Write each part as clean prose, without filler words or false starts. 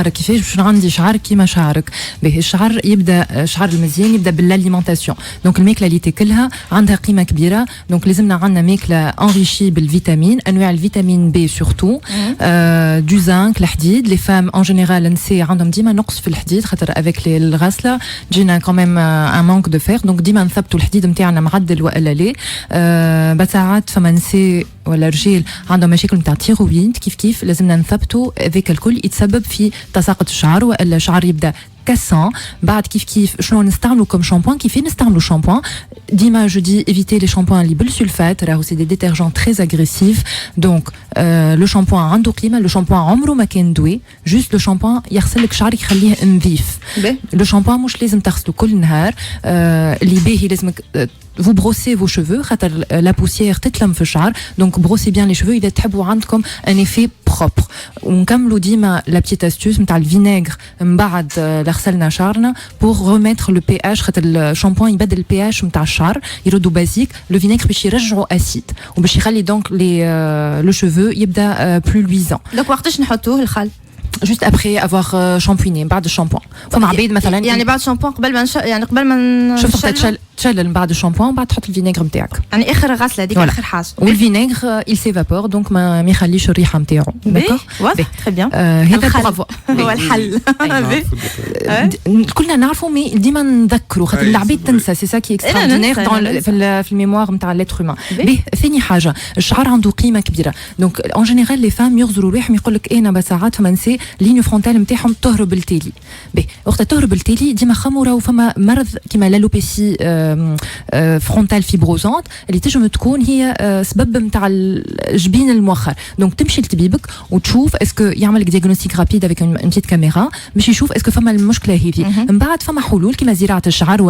شعرك كيفاش باش عندي شعر كيما شعرك. باهي الشعر يبدا الشعر المزيان يبدا بالاليمونتاسيون. دونك الماكله اللي تاكلها عندها قيمه كبيره. دونك لازمنا عندنا ماكله انريشي بالفيتامين انواع الفيتامين بي سورتو دو زنك الحديد. لي فام ان جينيرال النساء عندهم ديما نقص في الحديد خاطر افيك الغسله جينا كوميم ان مانك دو فير. دونك ديما نثبتوا الحديد نتاعنا معدل والا لا. بساعات فما نساء ولا رجال عندهم مشاكل نتاع تيرويد كيف لازمنا نثبتوا هذاك الكل يتسبب في تساقط الشعر والا الشعر يبدا كاسان. بعد كيف شنو نستعملوا كم شامبوان كيف نستعملوا شامبوان ديما جو دي éviter les shampoings اللي بالسلفات راهو سي دي ديترجون تري اغريسيف. دونك لو شامبوان عنده قيمه. لو شامبوان عمره ما كان دوي جوست لو شامبوان يغسل لك شعرك يخليه نظيف. لو شامبوان مش لازم تغسلوا كل نهار. اللي باهي لازمك vous brossez vos cheveux خاطر la poussière تتلم في الشعر. donc brossez bien les cheveux إذا تحبوا عندكم un effet propre. ونكملوا ديما la petite astuce نتاع الفينيغر من بعد غسلنا شعرنا pour remettre le pH خاطر الشامبوان يبدل ال pH نتاع الشعر يردوا بازيك. لو فينيغر باش يرجعوا اسيد وباش يخلي دونك لو cheveux يبدا plus luisant. donc وقتاش نحطوه الخل؟ juste après avoir shampooiné بعد الشامبوان. فما عبيد مثلا يعني بعد الشامبوان قبل ما يعني قبل ما شوف تشلل من بعد الشامبوان بعد تحط الفينيغر نتاعك يعني اخر غسله هذيك اخر حاجه. والفينيغر il s'évapore donc ما يخليش الريحه نتاعو. داكور تري بيان. هذا هو الحل. كلنا نعرفوا مي ديما نذكروا خاطر العبيد تنسى. سي سا كي اكستراordinaire في الميموار نتاع الليتر هومان. ثاني حاجه الشعر عنده قيمه كبيره. دونك اون جينيرال لي فام يغزروا رواحهم يقول لك انا بساعات فما نساء لينيو فرونتال نتاعهم تهرب التالي. وقت تهرب التالي ديما خموره وفما مرض كيما لالوبيسي فرونتال فيبروزونت اللي تنجم تكون هي سبب نتاع الجبين المؤخر. دونك تمشي لطبيبك وتشوف اسكو يعمل لك دياغنوستيك رابيد افيك اون بيتيت كاميرا باش يشوف اسكو فما المشكله هذه. من بعد فما حلول كيما زراعه الشعر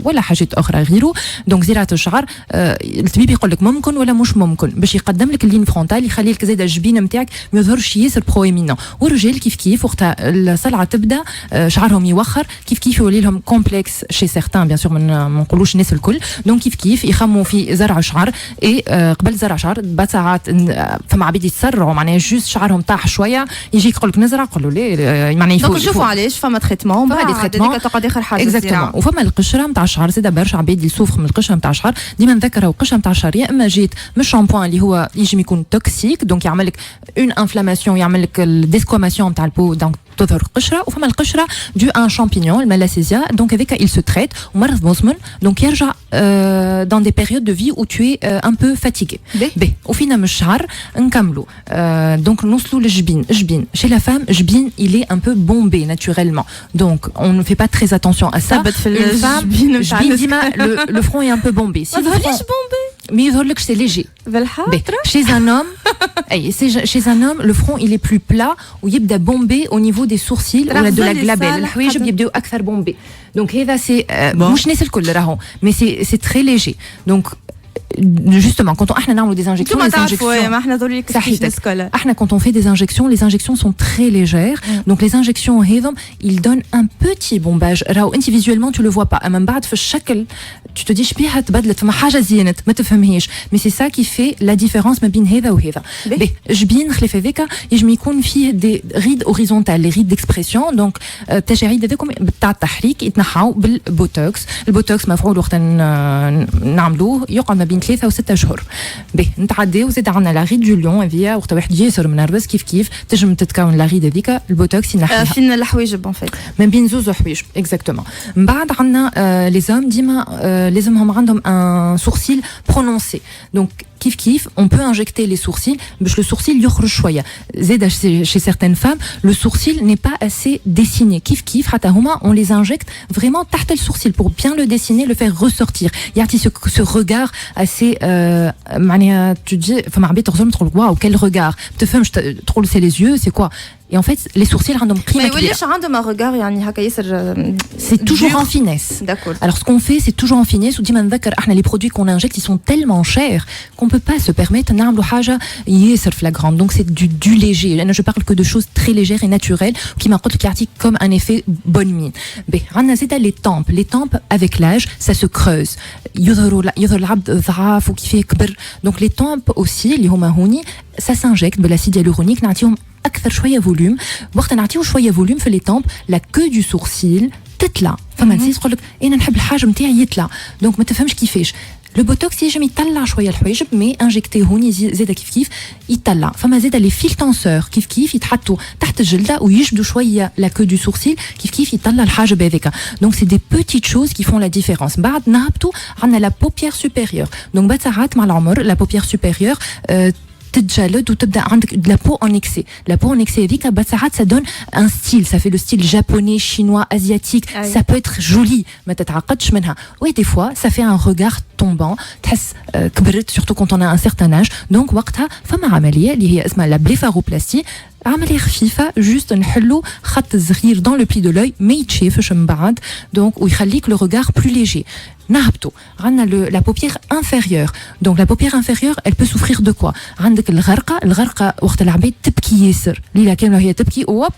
ولا حاجات اخرى غيره. دونك زراعه الشعر الطبيب يقول لك ممكن ولا مش ممكن باش يقدم لك اللين فرونتال يخلي لك زاده الجبين نتاعك ما يظهرش ياسر برويمينون. والرجال كيف وقتها الصلعه تبدا شعرهم يوخر كيف يولي لهم كومبلكس شي سيغتان بيان سور ما نقولوش الناس الكل. دونك كيف يخموا في زرع شعر. اي قبل زرع شعر بساعات فما عبيد يتسرعوا معناها جوست شعرهم طاح شويه يجي يقول لك نزرع قول له لا معناها دونك نشوفوا علاش فما تريتمون بعد هذيك تقعد اخر حاجه اكزاكتومون. وفما القشره نتاع الشعر زاده برشا عبيد يسوفوا من القشره نتاع الشعر. ديما نذكروا القشره نتاع الشعر يا اما جيت من الشامبوان اللي هو يجي يكون توكسيك دونك يعمل لك اون انفلاماسيون يعمل لك الديسكوماسيون نتاع البو دونك تظهر قشره. وفما القشره دو ان شامبينيون الملاسيزيا دونك هذاك il se traite ومرض مزمن دونك يرجع dans des périodes de vie où tu es un peu fatigué. وفينا من الشعر نكملوا دونك نوصلوا للجبين. الجبين chez la femme الجبين il est un peu bombé naturellement donc on ne fait pas très attention à ça. Une femme الجبين ديما le front est un peu bombé. Si le front bombé mais يظهر لك c'est léger. Chez un homme chez un homme le front il est plus plat ويبدا bombé au niveau des sourcils ولا de la glabelle. الحوايج يبداو اكثر bombé. donc هذا c'est مش ناس الكل راهو mais c'est très léger. donc justement quand on احنا نعملوا des injections les injections ما احنا ضروري كيفاش احنا quand on fait des injections les injections sont très légères. donc les injections هذم ils donnent un petit bombage راهو انت visuellement tu le vois pas. اما من بعد في الشكل tu te dis شبيها تبدلت فما حاجه زينت ما تفهمهاش mais c'est ça qui fait la différence ما بين هذا وهذا. جبين خلاف هذاك يجم يكون فيه دي ريد اوريزونتال لي ريد ديكسبرسيون. دونك التجاعيد هذوكم بتاع التحريك يتنحاو بالبوتوكس. البوتوكس مفعول وقت نعملوه يقعد ما بين 3 و6 شهور. نتعداو زاد عندنا لا ريد دو ليون هذيا وقت واحد ياسر منرفز كيف تنجم تتكون لا ريد هذيك البوتوكس ينحيها فين الحوايج فيت من بين زوز حوايج اكزاكتومون. من بعد عندنا لي زوم ديما لازمهم عندهم ان سورسيل برونونسي. دونك كيف on peut injecter les sourcils باش le sourcil يخرج شويه. زاد chez certaines femmes le sourcil n'est pas assez dessiné. كيف حتى هما on les injecte vraiment تحت le sourcil pour bien le dessiner le faire ressortir. يعطي ce regard assez معناها tu dis فما عبيد تغزر تقول واو quel regard ما تفهمش تقول c'est les yeux c'est quoi. Et en fait, les sourcils عندهم قيمة كبيرة. Mais عندهم un regard يعني هكا ياسر. C'est toujours en finesse. D'accord. Alors ce qu'on fait, c'est toujours en finesse. وديما نذكر احنا les produits qu'on injecte, ils sont tellement chers qu'on peut pas se permettre نعملوا حاجة ياسر flagrante. Donc c'est du léger. Je parle que de choses très légères et naturelles qui ما قلت لك يعطيك comme un effet bonne mine. عندنا زيدا les tempes avec l'âge, ça se creuse. يظهر العبد ضعاف وكيف يكبر. Donc les tempes aussi اللي هما هوني ça s'injecte بالacide hyaluronique نعطيهم اكثر شويه فوليوم وقت نعطيو شويه فوليوم في لي طامب لا كو دو سورسيل تطلع فما نسيت تقول لك انا نحب الحاجه نتاعي يطلع دونك ما تفهمش كيفاش لو بوتوكس يجم يطلع شويه الحوايج مي انجكتي هوني زيد كيف يطلع فما زيد لي فيل تونسور كيف يتحطوا تحت الجلده ويجبدوا شويه لا كو دو سورسيل كيف يطلع الحاجه بهذاك دونك سي دي بوتيت شوز كي فون لا ديفيرونس بعد نهبطوا عندنا لا بوبيير سوبيريور دونك بعد ساعات مع العمر لا بوبيير سوبيريور تتجلد وتبدا عندك de la peau en excès. La peau en excès هذيك ça donne un style, ça fait le style japonais, chinois, asiatique. Ah oui. Ça peut être joli, ما تتعقدش منها. Oui, des fois, ça fait un regard tombant. تحس كبرت surtout quand on a un certain âge. Donc وقتها فما عملية اللي هي اسمها la blépharoplastie. عملية خفيفة juste نحلو خط صغير dans le pli de l'œil ما يتشافش من بعد donc ويخليك le regard plus léger. نهبطو عندنا la paupière inférieure donc la paupière inférieure elle peut souffrir de quoi عندك الغرقة وقت العباد تبكي ياسر ليلة كاملة وهي تبكي ووب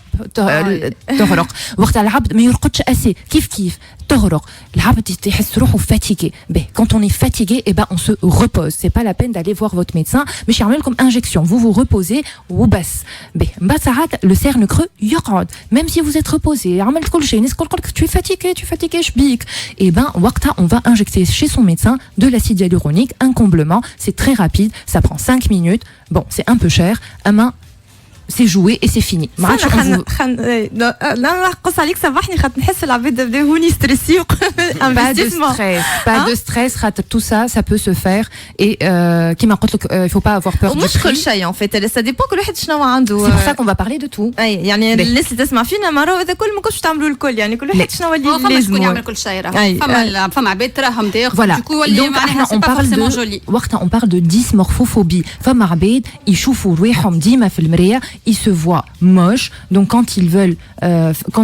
تغرق وقت العبد ما يرقدش assez كيف تغرق العبد يحس روحه fatigué quand on est fatigué et ben on se repose c'est pas la peine d'aller voir votre médecin باش يعمل لكم injection vous reposez وبس من بعد ساعات le cerne creux يقعد même si vous êtes reposé عملت كل شيء الناس تقول لك tu es fatigué شبيك et ben وقتها on va injecter chez son médecin de l'acide hyaluronique, un comblement, c'est très rapide, ça prend 5 minutes, bon c'est un peu cher, c'est joué et c'est fini. لا نقص عليك سامحني خاطر نحس العباد بداو هوني ستريسي pas de stress خاطر tout ça peut se faire et كيما قلت لك il faut pas avoir peur ومش كل شيء en fait ça dépend كل واحد شنو عنده c'est pour ça qu'on va parler de tout اي يعني الناس اللي تسمع فينا مرة اذا كل ما كنتش تعملوا الكل يعني كل واحد شنو اللي لازم يعمل كل شيء راه فما عباد تراهم داير donc احنا وقتها on parle de dysmorphophobie فما عباد يشوفوا رواحهم ديما في المرايه ils se voient moches donc quand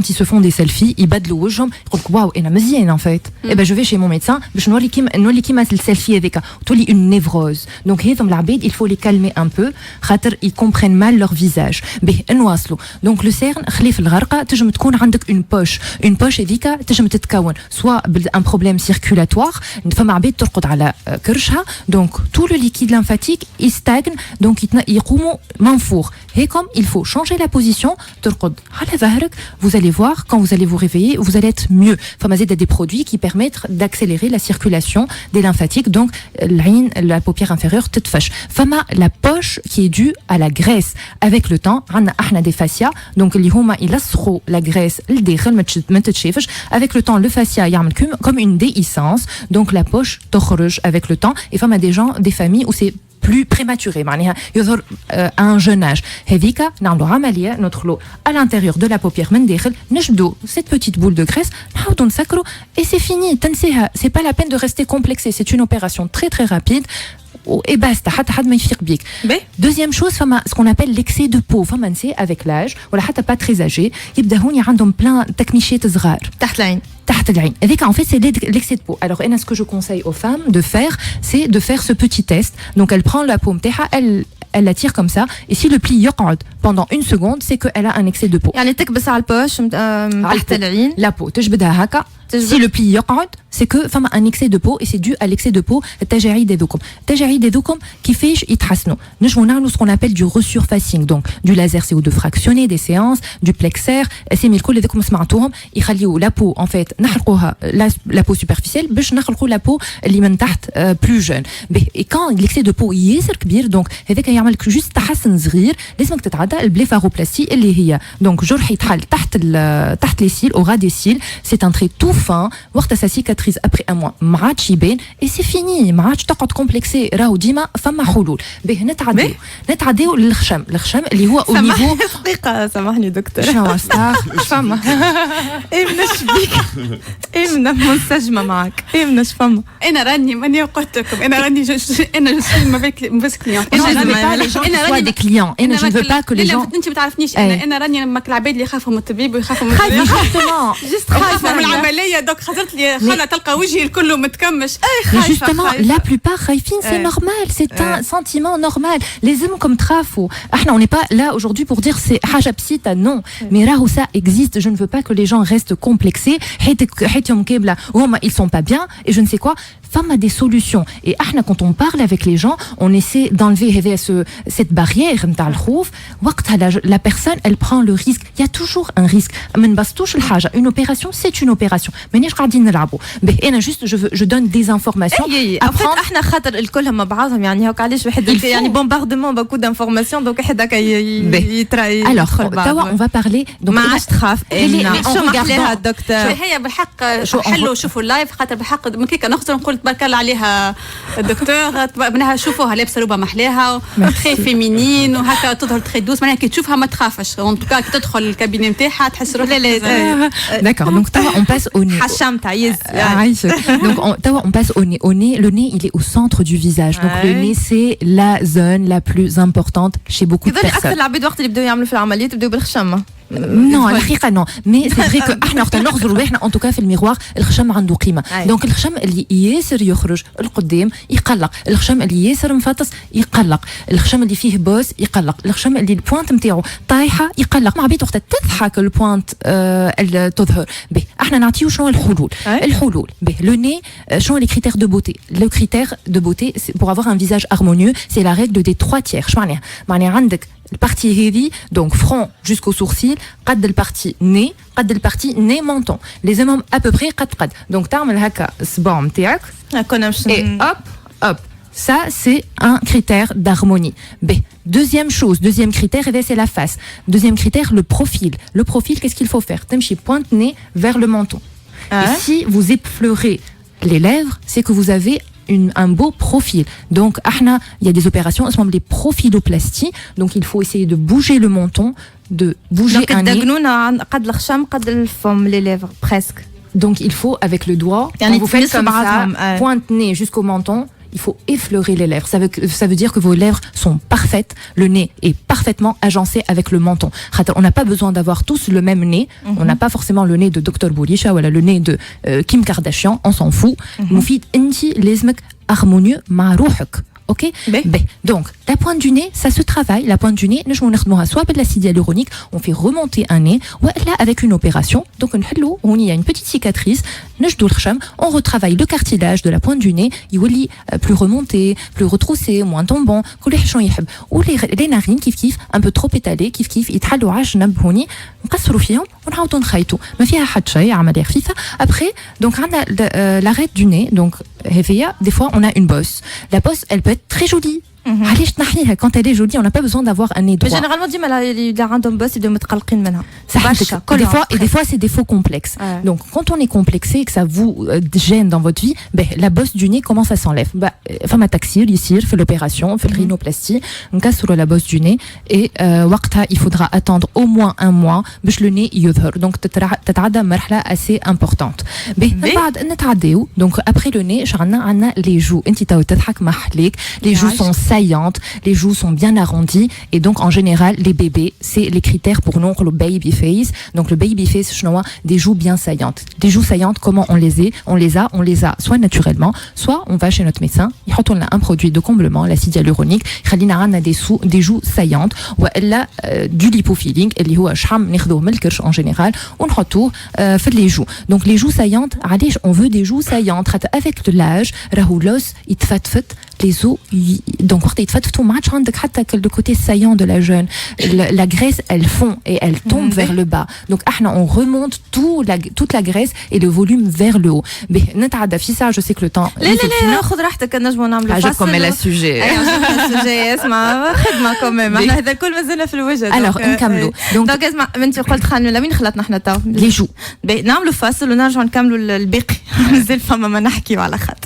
ils se font des selfies ils badlou وجههم يقول لك واو انا مزيان en fait et ben je vais chez mon médecin باش نولي كيما السيلفي هذيك تولي une névrose donc هذم العباد il faut les calmer un peu خاطر ils comprennent mal leur visage نواصلوا donc le cerne خليف الغرقه تجم تكون عندك une poche هذيك تجم تتكون soit un problème circulatoire فما عباد ترقد على كرشها donc tout le liquide lymphatique il stagne donc يقوموا منفوخ هيكم il faut changer la position ترقد على ظهرك vous allez voir quand vous allez vous réveiller vous allez être mieux فما زيد des produits qui permettent d'accélérer la circulation des lymphatiques donc العين la paupière inférieure تتفش فما la poche qui est due à la graisse avec le temps عندنا احنا des fascias donc اللي هما يلصقوا la graisse لداخل ما تتشافش avec le temps le fascia يعمل comme une déhiscence donc la poche تخرج avec le temps et فما des familles où c'est plus prématuré معناها يظهر à un jeune âge هذيك نعملوا عمليه ندخلوا à l'intérieur de la paupière من داخل نجبدوا cette petite boule de graisse نحاولوا نسكروا et c'est fini تنسيها c'est pas la peine de rester complexé c'est une opération très très rapide et basta حد ما يفيق بيك deuxième chose فما ce qu'on appelle l'excès de peau فما نساء avec l'âge ولا حتى pas très âgé يبدا هوني عندهم plein تكميشات صغار تحت العين هذيك en fait c'est l'excès de peau alors et ce que je conseille aux femmes de faire c'est de faire ce petit test donc elle prend la peau نتاعها elle la tire comme ça et si le pli يقعد pendant une seconde c'est qu'elle a un excès de peau يعني تكبس على البوش تحت العين la peau تجبدها هكا si le pli يقعد c'est que فما un excès de peau et c'est dû à l'excès de peau التجاعيد هذوكم كيفاش يتحسنوا نجموا نعملوا ce qu'on appelle du resurfacing donc du laser CO2 fractionné des séances du plexaire اسامي الكل هذوكم سمعتوهم يخليوا la peau en fait نحرقوها la peau superficielle باش نخلقوا la peau اللي من تحت plus jeune et quand l'excès de peau ياسر كبير donc هذاك يعمل لك juste تحسن صغير لازمك تتعدى البليفاروبلاستي اللي هي donc جرح يتحل تحت les cils au ras des cils c'est un trait tout fin وقت ça cicatrise après un mois ما عادش يبان et c'est fini ما عادش تقعد كومبلكسي راهو ديما فما حلول نتعديو للخشم اللي هو او نيفو دقيقه سامحني دكتور شنو فما امنا شبيك امنا منسجمه معك امنا فما انا راني ماني قلت لكم انا مافيس كليون انا راني دي كليون انا je ne veux pas que les gens انت ما تعرفنيش انا راني لما العباد اللي يخافوا من الطبيب ويخافوا من خايفه من العمليه دوك خاطرت لي خلنا تلقى وجهي الكل متكمش justement la plupart خايفين c'est normal c'est un sentiment normal لازمكم تخافوا احنا on n'est pas là aujourd'hui pour dire c'est حاجه بسيطه non mais راهو ça existe je ne veux pas que les gens restent complexés حيتهم كامله وهما ils sont pas bien et je ne sais quoi femme a des solutions. Et ahna, quand on parle avec les gens, on essaie d'enlever cette barrière نتاع الخوف. وقتها la personne, elle prend le risque. Il y a toujours un risque. ما نبسطوش الحاجة. Une opération, c'est une opération. مانيش قاعدين نلعبوا. أنا juste je donne des informations. Après احنا خاطر الكلهم مع بعضهم يعني هاك علاش واحد يعني bombardement beaucoup d'informations donc واحد هكا يتراي. Alors on va parler donc ما عادش تخاف. شو محلاها الدكتور. هي بالحق حلوا شوفوا اللايف خاطر بالحق من كيك نخسر نقول تبارك الله عليها الدكتور منها شوفوها لابسه روبه محلاها تري فيمينين وهكا تظهر تري دوس معناها كي تشوفها ما تخافش ان توكا كي تدخل الكابينه نتاعها تحس روحك d'accord donc on passe au nez حشمت عيز donc on passe au nez le nez il est au centre du visage donc le nez c'est la zone la plus importante chez beaucoup de personnes اكثر العباد وقت اللي بداو يعملوا في العمليات بداو بالخشمه non الحقيقه non mais c'est vrai que احنا وقت نغزروا احنا en tout cas في الميغوار الخشم عنده قيمه donc الخشم اللي ياسر يخرج القدام يقلق الخشم اللي ياسر مفطس يقلق الخشم اللي فيه بوس يقلق الخشم اللي البوينت نتاعو طايحه يقلق مع بيت وقت تضحك البوينت تظهر به احنا نعطيو شنو الحلول به لو ني شنو les critères de beauté le critère de beauté pour avoir un visage harmonieux c'est la règle des 3/4 شو معناها عندك البارتي هذه donc front jusqu'au sourcil قد البارتي ني قد البارتي ني menton les hommes à peu près قد donc تعمل هكا الصباع نتاعك et hop ça c'est un critère d'harmonie. B. Deuxième critère c'est la face. Deuxième critère le profil qu'est-ce qu'il faut faire تمشي pointe nez vers le menton. Et si vous effleurez les lèvres c'est que vous avez un beau profil. Donc, il y a des opérations, les profiloplasties. Donc, il faut essayer de bouger le menton, de bouger un nez. les lèvres, presque. Donc, il faut, avec le doigt, quand vous faites comme ça, pointe nez jusqu'au menton, il faut effleurer les lèvres. Ça veut dire que vos lèvres sont parfaites. Le nez est parfaitement agencé avec le menton. On n'a pas besoin d'avoir tous le même nez. On n'a pas forcément le nez de Dr. Boulisha ou le nez de Kim Kardashian. On s'en fout. Moufid, inti, lesmek, harmonieux, ma روحك. Ok. Donc, la pointe du nez, ça se travaille. La pointe du nez, nous soit de l'acide hyaluronique, on fait remonter un nez, ou là avec une opération. Donc, on y a une petite cicatrice. On retravaille le cartilage de la pointe du nez. Il est plus remonté, plus retroussé, moins tombant. Ou les narines qui kiffent un peu trop étalées, qui kiffent. Ils tralou عشنا بهوني نقصروا فيهم ونعاودوا نخيطوا. ما فيها حد شيء عملية خفيفة. Après, donc l'arête du nez. Donc, des fois, on a une bosse. La bosse, elle peut être très jolie. Quand elle est jolie, on n'a pas besoin d'avoir un nez droit. Mais généralement, il y a un boss, il doit متقلقين منها. Des fois, c'est des faux complexes. Donc, quand on est complexé et que ça vous gêne dans votre vie, la bosse du nez, comment ça s'enlève? Femme taxir, ici, fait l'opération, fait le rhinoplastie, on casse sur la bosse du nez et il faudra attendre au moins un mois باش le nez يظهر. Donc, تتعدى مرحلة assez importante. بعد نتعديو. Donc, après le nez, عندنا les joues. انت تو تضحك محليك. Les joues sont saillantes, les joues sont bien arrondies et donc en général les bébés c'est les critères pour nous le baby face. Donc le baby face c'est des joues bien saillantes. Des joues saillantes comment on les a soit naturellement, soit on va chez notre médecin, il retourne un produit de comblement, l'acide hyaluronique, des joues saillantes ou là du lipofilling اللي هو شحم ناخذوه من الكرش en général on retourne fait les joues. Donc les joues saillantes, on veut des joues saillantes avec de l'âge راهو l'os يتفتفت les os donc le côté saillant de la jeune la graisse elle fond et elle tombe vers le bas donc on remonte toute la graisse et le volume vers le haut mais je sais que le temps ناخذ راحتك نجموا نعملوا فاصل comme elle a sujet اسمع خدمه كمان احنا هذا كل مازلنا في الوجه alors نكملوا donc اسمع انت قلت خلينا وين خلطنا احنا تو les joues نعملوا فاصل ونرجعوا نكملوا الباقي مازال فما ما نحكيوا على خاطر